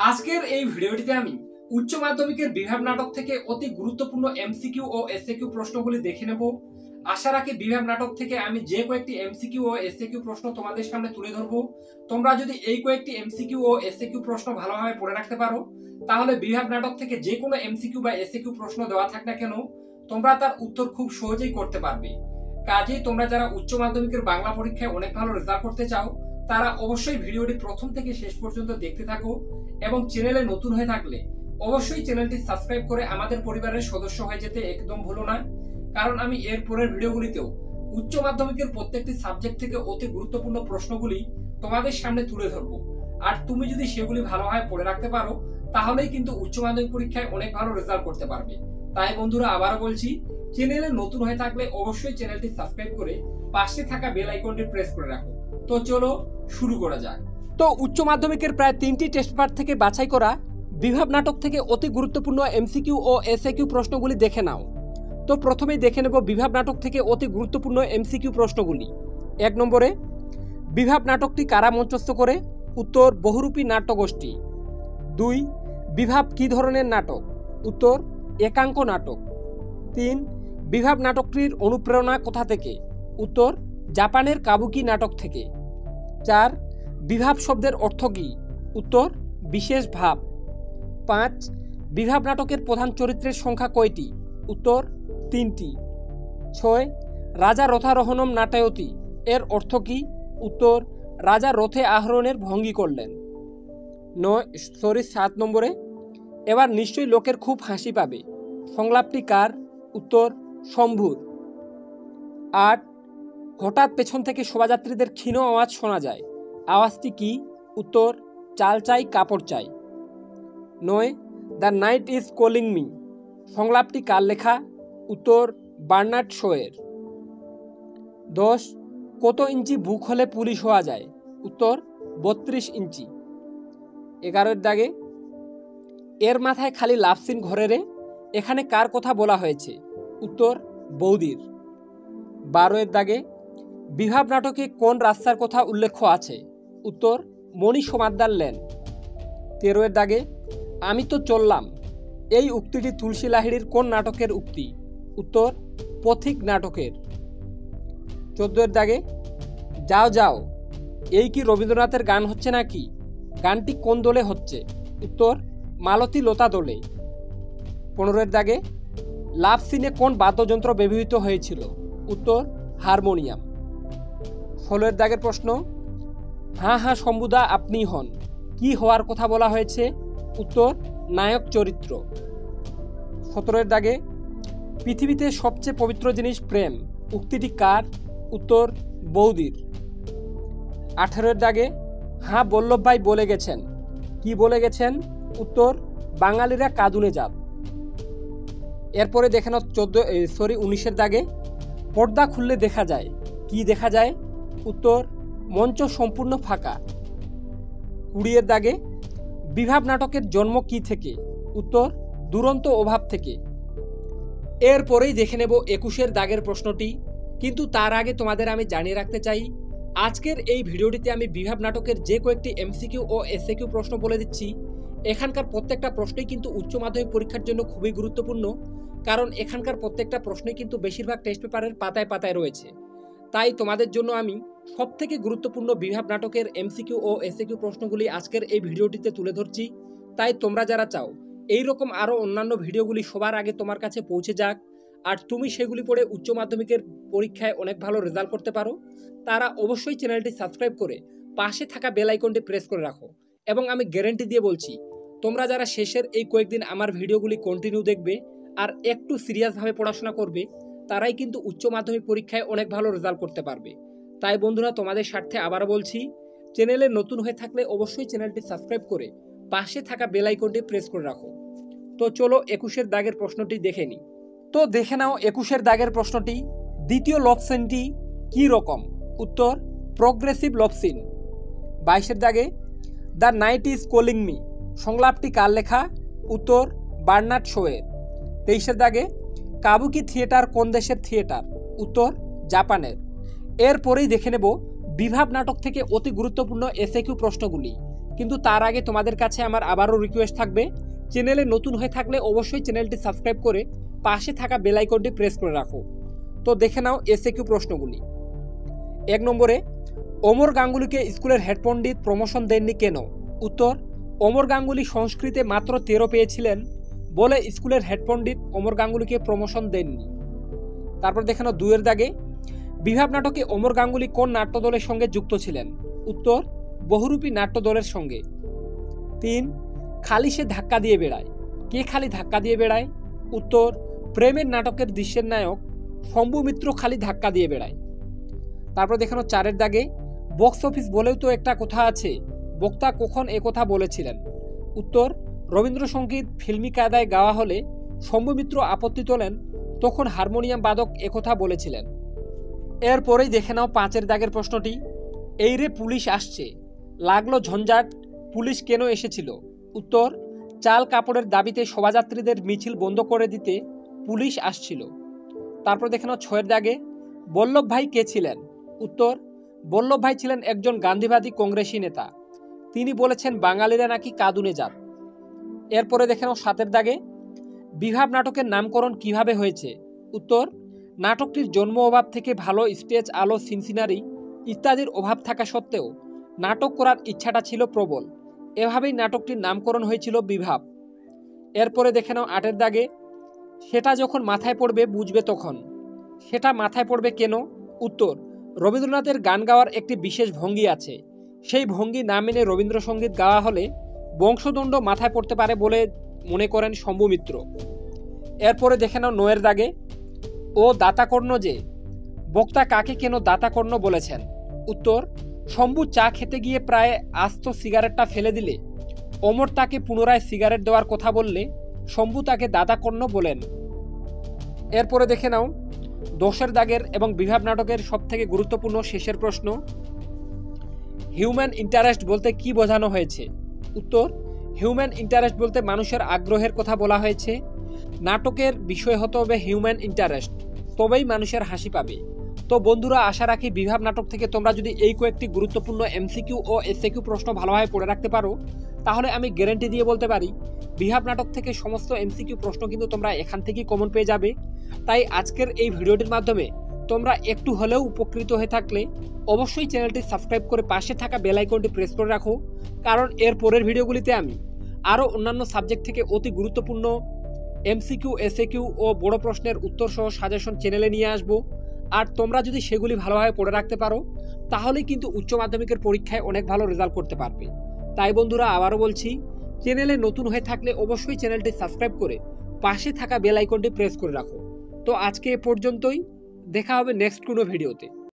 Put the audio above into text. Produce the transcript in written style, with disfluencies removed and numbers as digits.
আজকের এই ভিডিওটিতে আমি উচ্চ মাধ্যমিকের বিভাব নাটক থেকে অতি গুরুত্বপূর্ণ এমসিকিউ ও এসএকিউ প্রশ্নগুলি দেখে নেব। আশা রাখি বিভাব নাটক থেকে আমি যে কয়েকটি এমসিকিউ ও এসএকিউ প্রশ্ন তোমাদের সামনে তুলে ধরবো, তোমরা যদি এই কয়েকটি এমসিকিউ ও এসএকিউ প্রশ্ন ভালোভাবে পড়ে রাখতে পারো, তাহলে বিভাব নাটক থেকে যে কোনো এমসিকিউ বা এসএকিউ প্রশ্ন দেওয়া থাক না কেন, তোমরা তার উত্তর খুব সহজেই করতে পারবে। কাজেই তোমরা যারা উচ্চ মাধ্যমিকের বাংলা পরীক্ষায় অনেক ভালো রেজাল্ট করতে চাও, তারা অবশ্যই ভিডিওটি প্রথম থেকে শেষ পর্যন্ত দেখতে থাকো এবং চ্যানেলে নতুন হয়ে থাকলে অবশ্যই চ্যানেলটি সাবস্ক্রাইব করে আমাদের পরিবারের সদস্য হয়ে যেতে একদম ভুলো না, কারণ আমি এর পরের ভিডিওগুলিতেও উচ্চ মাধ্যমিকের প্রত্যেকটি সাবজেক্ট থেকে অতি গুরুত্বপূর্ণ প্রশ্নগুলি তোমাদের সামনে তুলে ধরবো। আর তুমি যদি সেগুলি ভালোভাবে পড়ে রাখতে পারো, তাহলেই কিন্তু উচ্চ মাধ্যমিক পরীক্ষায় অনেক ভালো রেজাল্ট করতে পারবে। তাই বন্ধুরা, আবারও বলছি, চ্যানেলে নতুন হয়ে থাকলে অবশ্যই চ্যানেলটি সাবস্ক্রাইব করে পাশে থাকা বেল আইকনটি প্রেস করে রাখো। তো চলো শুরু করা যাক। তো উচ্চ মাধ্যমিকের প্রায় 3টি টেস্ট পেপার থেকে বাছাই করা বিভাব নাটক থেকে অতি গুরুত্বপূর্ণ এমসিকিউ ও এসএকিউ প্রশ্নগুলি দেখে নাও। তো প্রথমেই দেখে নেব বিভাব নাটক থেকে অতি গুরুত্বপূর্ণ এমসিকিউ প্রশ্নগুলি। 1 নম্বরে, বিভাব নাটকটি কারা মঞ্চস্থ করে? উত্তর, বহুরূপী নাট্যগোষ্ঠী। 2, বিভাব কী ধরনের নাটক? উত্তর, একাঙ্ক নাটক। 3, বিভাব নাটকটির অনুপ্রেরণা কোথা থেকে? উত্তর, জাপানের কাবুকি নাটক থেকে। 4, বিভাব শব্দের অর্থ কী? উত্তর, বিশেষ ভাব। 5, বিভাব নাটকের প্রধান চরিত্রের সংখ্যা কয়টি? উত্তর, 3টি। 6, রাজা রথারোহণম নাটয়তি এর অর্থ কী? উত্তর, রাজা রথে আরোহণের ভঙ্গি করলেন। 7 নম্বরে, এবার নিশ্চয়ই লোকের খুব হাসি পাবে সংলাপটি কার? উত্তর, শম্ভুর। 8, হঠাৎ পেছন থেকে শোভাযাত্রীদের ক্ষীণ আওয়াজ শোনা যায়, আওয়াজটি কি? উত্তর, চাল চাই কাপড় চাই। 9, the night is calling me সংলাপটি কার লেখা? উত্তর, বার্নার্ড শোয়ের। 10, কত ইঞ্চি বুক হলে পুলিশ হওয়া যায়? উত্তর, 32 ইঞ্চি। 11 দাগে, এর মাথায় খালি লাভসিন ঘরে রে এখানে কার কথা বলা হয়েছে? উত্তর, বৌদির। 12 দাগে, বিভাব নাটকে কোন রাস্তার কথা উল্লেখ আছে? উত্তর, মণি সমাদ্দার লেন। 13 দাগে, আমি তো চললাম এই উক্তিটি তুলসী লাহিড়ির কোন নাটকের উক্তি? উত্তর, পথিক নাটকের। 14 দাগে, যাও যাও এই কি রবীন্দ্রনাথের গান হচ্ছে নাকি? গানটি কোন দলে হচ্ছে? উত্তর, মালতী লতা দলে। 15 দাগে, লাভ সিনে কোন বাদ্যযন্ত্র ব্যবহৃত হয়েছিল? উত্তর, হারমোনিয়াম। 16 দাগের প্রশ্ন, হ্যাঁ হ্যাঁ শম্ভুদা আপনি হন কি হওয়ার কথা বলা হয়েছে? উত্তর, নায়ক চরিত্র। 17 দাগে, পৃথিবীতে সবচেয়ে পবিত্র জিনিস প্রেম উক্তিটি কার? উত্তর, বৌদির। 18 দাগে, হ্যাঁ বল্লভ ভাই বলে গেছেন কি বলে গেছেন? উত্তর, বাঙালিরা কাঁদুনে জাত। এরপরে দেখে নাও 19 দাগে, পর্দা খুললে দেখা যায় কি দেখা যায়? উত্তর, মঞ্চ সম্পূর্ণ ফাঁকা। 20 দাগে, বিভাব নাটকের জন্ম কি থেকে? উত্তর, দুরন্ত অভাব থেকে। এরপরেই দেখে নেব 21 দাগের প্রশ্নটি, কিন্তু তার আগে তোমাদের আমি জানিয়ে রাখতে চাই, আজকের এই ভিডিওটিতে আমি বিভাব নাটকের যে কয়েকটি এমসিকিউ ও এসএকিউ প্রশ্ন বলে দিচ্ছি, এখানকার প্রত্যেকটা প্রশ্নই কিন্তু উচ্চ মাধ্যমিক পরীক্ষার জন্য খুবই গুরুত্বপূর্ণ, কারণ এখানকার প্রত্যেকটা প্রশ্নই কিন্তু বেশিরভাগ টেস্ট পেপারের পাতায় পাতায় রয়েছে। তাই তোমাদের জন্য আমি সবথেকে গুরুত্বপূর্ণ বিভাব নাটকের এমসিকিউ ও এসএকিউ প্রশ্নগুলি আজকের এই ভিডিওটিতে তুলে ধরছি। তাই তোমরা যারা চাও এই রকম আরও অন্যান্য ভিডিওগুলি সবার আগে তোমার কাছে পৌঁছে যাক, আর তুমি সেগুলি পড়ে উচ্চ মাধ্যমিকের পরীক্ষায় অনেক ভালো রেজাল্ট করতে পারো, তারা অবশ্যই চ্যানেলটি সাবস্ক্রাইব করে পাশে থাকা বেল আইকনটি প্রেস করে রাখো। এবং আমি গ্যারান্টি দিয়ে বলছি, তোমরা যারা শেষের এই কয়েকদিন আমার ভিডিওগুলি কন্টিনিউ দেখবে আর একটু সিরিয়াসভাবে পড়াশোনা করবে, তারাই কিন্তু উচ্চ মাধ্যমিক পরীক্ষায় অনেক ভালো রেজাল্ট করতে পারবে। তাই বন্ধুরা, তোমাদের স্বার্থে আবারও বলছি, চ্যানেলে নতুন হয়ে থাকলে অবশ্যই চ্যানেলটি সাবস্ক্রাইব করে পাশে থাকা বেল আইকনটি প্রেস করে রাখো। তো চলো 21 দাগের প্রশ্নটি দেখে নিই। তো দেখে নাও 21 দাগের প্রশ্নটি, দ্বিতীয় লভ সিনটি কী রকম? উত্তর, প্রগ্রেসিভ লভ সিন। 22 দাগে, the night is calling me সংলাপটি কার লেখা? উত্তর, বার্নার্ড শোয়ের। 23 দাগে, কাবুকি থিয়েটার কোন দেশের থিয়েটার? উত্তর, জাপানের। এরপরেই দেখে নেব বিভাব নাটক থেকে অতি গুরুত্বপূর্ণ এসএকিউ প্রশ্নগুলি, কিন্তু তার আগে তোমাদের কাছে আমার আবারও রিকোয়েস্ট থাকবে, চ্যানেলে নতুন হয়ে থাকলে অবশ্যই চ্যানেলটি সাবস্ক্রাইব করে পাশে থাকা বেল আইকনটি প্রেস করে রাখো। তো দেখে নাও এসএকিউ প্রশ্নগুলি। 1 নম্বরে, অমর গাঙ্গুলিকে স্কুলের হেড পণ্ডিত প্রমোশন দেননি কেন? উত্তর, অমর গাঙ্গুলি সংস্কৃতে মাত্র 13 পেয়েছিলেন বলে স্কুলের হেড পণ্ডিত অমর গাঙ্গুলিকে প্রমোশন দেননি। তারপর দেখে নাও 2 এর দাগে, বিভাব নাটকে অমর গাঙ্গুলি কোন নাট্যদলের সঙ্গে যুক্ত ছিলেন? উত্তর, বহুরূপী নাট্যদলের সঙ্গে। 3, খালি সে ধাক্কা দিয়ে বেড়ায়। কে খালি ধাক্কা দিয়ে বেড়ায়? উত্তর, প্রেমের নাটকের দৃশ্যের নায়ক শম্ভু মিত্র খালি ধাক্কা দিয়ে বেড়ায়। তারপর দেখানো 4 এর দাগে, বক্স অফিস বলেও তো একটা কথা আছে, বক্তা কখন এ কথা বলেছিলেন? উত্তর, রবীন্দ্রসঙ্গীত ফিল্মি কায়দায় গাওয়া হলে শম্ভু মিত্র আপত্তি তোলেন, তখন হারমোনিয়াম বাদক একথা বলেছিলেন। এরপরেই দেখে নাও 5 এর দাগের প্রশ্নটি। এই রে পুলিশ আসছে, লাগলো ঝঞ্ঝাট, পুলিশ কেন এসেছিল? উত্তর, চাল কাপড়ের দাবিতে শোভাযাত্রীদের মিছিল বন্ধ করে দিতে পুলিশ আসছিল। তারপর দেখে নাও 6 এর দাগে, বল্লভ ভাই কে ছিলেন? উত্তর, বল্লভ ভাই ছিলেন একজন গান্ধীবাদী কংগ্রেসী নেতা। তিনি বলেছেন বাঙালিরা নাকি কাঁদুনে জাত। এরপরে দেখে নাও 7 এর দাগে, বিভাব নাটকের নামকরণ কিভাবে হয়েছে? উত্তর, নাটকটির জন্ম অভাব থেকে ভালো স্টেজ আলো সিনসিনারি ইত্যাদির অভাব থাকা সত্ত্বেও নাটক করার ইচ্ছাটা ছিল প্রবল, এভাবেই নাটকটির নামকরণ হয়েছিল বিভাব। এরপরে দেখে নাও 8 এর দাগে, সেটা যখন মাথায় পড়বে বুঝবে তখন। সেটা মাথায় পড়বে কেন? উত্তর, রবীন্দ্রনাথের গান গাওয়ার একটি বিশেষ ভঙ্গি আছে, সেই ভঙ্গি না মেনে রবীন্দ্রসঙ্গীত গাওয়া হলে বংশদণ্ড মাথায় পড়তে পারে বলে মনে করেন শম্ভু মিত্র। এরপরে দেখে নাও 9 এর দাগে, ও দাতাকর্ণ যে, বক্তা কাকে কেন দাতাকর্ণ বলেছেন? উত্তর, শম্ভু চা খেতে গিয়ে প্রায় আস্ত সিগারেটটা ফেলে দিলে অমর তাকে পুনরায় সিগারেট দেওয়ার কথা বললে শম্ভু তাকে দাতাকর্ণ বলেন। এরপরে দেখে নাও 10 এর দাগের এবং বিভাব নাটকের সবথেকে গুরুত্বপূর্ণ শেষের প্রশ্ন, হিউম্যান ইন্টারেস্ট বলতে কি বোঝানো হয়েছে? উত্তর, হিউম্যান ইন্টারেস্ট বলতে মানুষের আগ্রহের কথা বলা হয়েছে। নাটকের বিষয় হতে হবে হিউম্যান ইন্টারেস্ট, তবেই মানুষের হাসি পাবে। তো বন্ধুরা, আশা রাখি বিভাব নাটক থেকে তোমরা যদি এই কয়েকটি গুরুত্বপূর্ণ এমসিকিউ ও এসএকিউ প্রশ্ন ভালোভাবে পড়ে রাখতে পারো, তাহলে আমি গ্যারান্টি দিয়ে বলতে পারি বিভাব নাটক থেকে সমস্ত এমসিকিউ প্রশ্ন কিন্তু তোমরা এখান থেকেই কমন পেয়ে যাবে। তাই আজকের এই ভিডিওটির মাধ্যমে তোমরা একটু হলেও উপকৃত হয়ে থাকলে অবশ্যই চ্যানেলটি সাবস্ক্রাইব করে পাশে থাকা বেল আইকনটি প্রেস করে রাখো, কারণ এর পরের ভিডিওগুলিতে আমি আরও অন্যান্য সাবজেক্ট থেকে অতি গুরুত্বপূর্ণ এমসিকিউ এসএকিউ ও বড় প্রশ্নের উত্তর সহ সাজেশন চ্যানেলে নিয়ে আসবো। আর তোমরা যদি সেগুলি ভালোভাবে পড়ে রাখতে পারো, তাহলেই কিন্তু উচ্চ মাধ্যমিকের পরীক্ষায় অনেক ভালো রেজাল্ট করতে পারবে। তাই বন্ধুরা, আবারও বলছি, চ্যানেলে নতুন হয়ে থাকলে অবশ্যই চ্যানেলটি সাবস্ক্রাইব করে পাশে থাকা বেল আইকনটি প্রেস করে রাখো। তো আজকে এ পর্যন্তই, দেখা হবে নেক্সট কোনো ভিডিওতে।